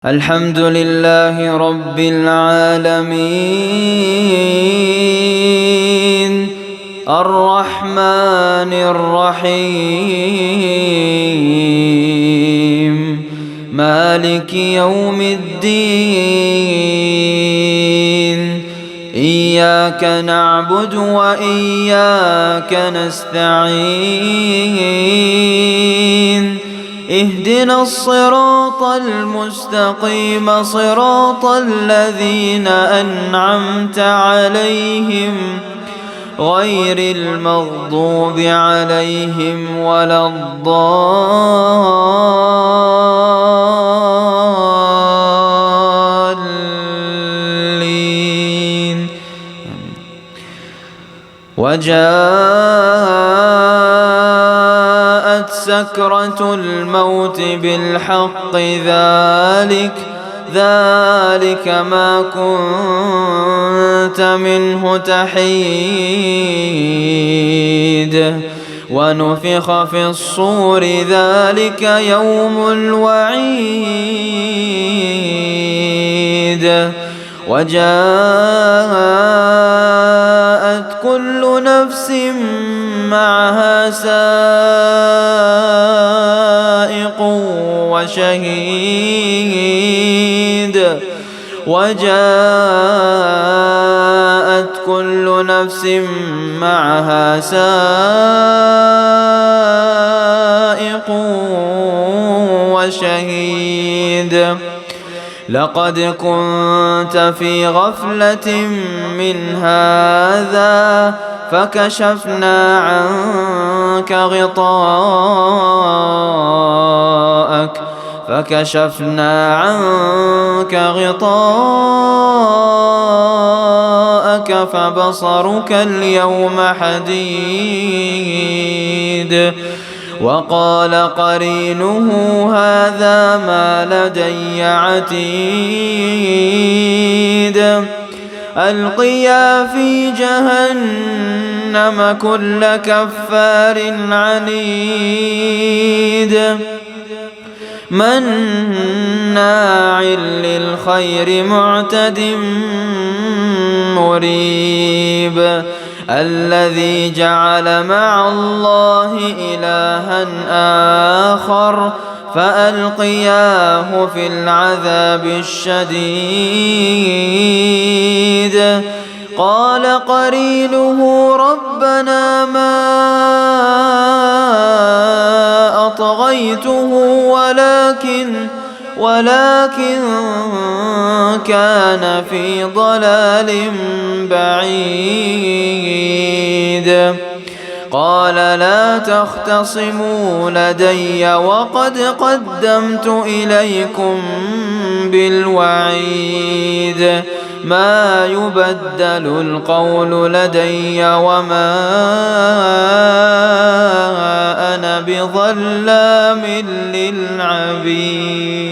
الحمد لله رب العالمين الرحمن الرحيم مالك يوم الدين إياك نعبد وإياك نستعين اهدنا الصراط المستقيم صراط الذين أنعمت عليهم غير المغضوب عليهم ولا الضالين. وجاءت سكرة الموت بالحق ذلك ما كنت منه تحيد ونفخ في الصور ذلك يوم الوعيد وجاءت كل نفس معها سائق وشهيد لقد كنت في غفلة من هذا فكشفنا عنك غطاءك فبصرك اليوم حديد. وقال قرينه هذا ما لدي عتيد ألقيا في جهنم كل كفار عنيد مناع للخير معتد مريب الذي جعل مع الله إلها آخر فألقياه في العذاب الشديد. قال قرينه ربنا ما أطغيته ولكن كان في ضلال بعيد. قال لا تختصموا لدي وقد قدمت إليكم بالوعيد ما يبدل القول لدي وما أنا بظلام للعبيد.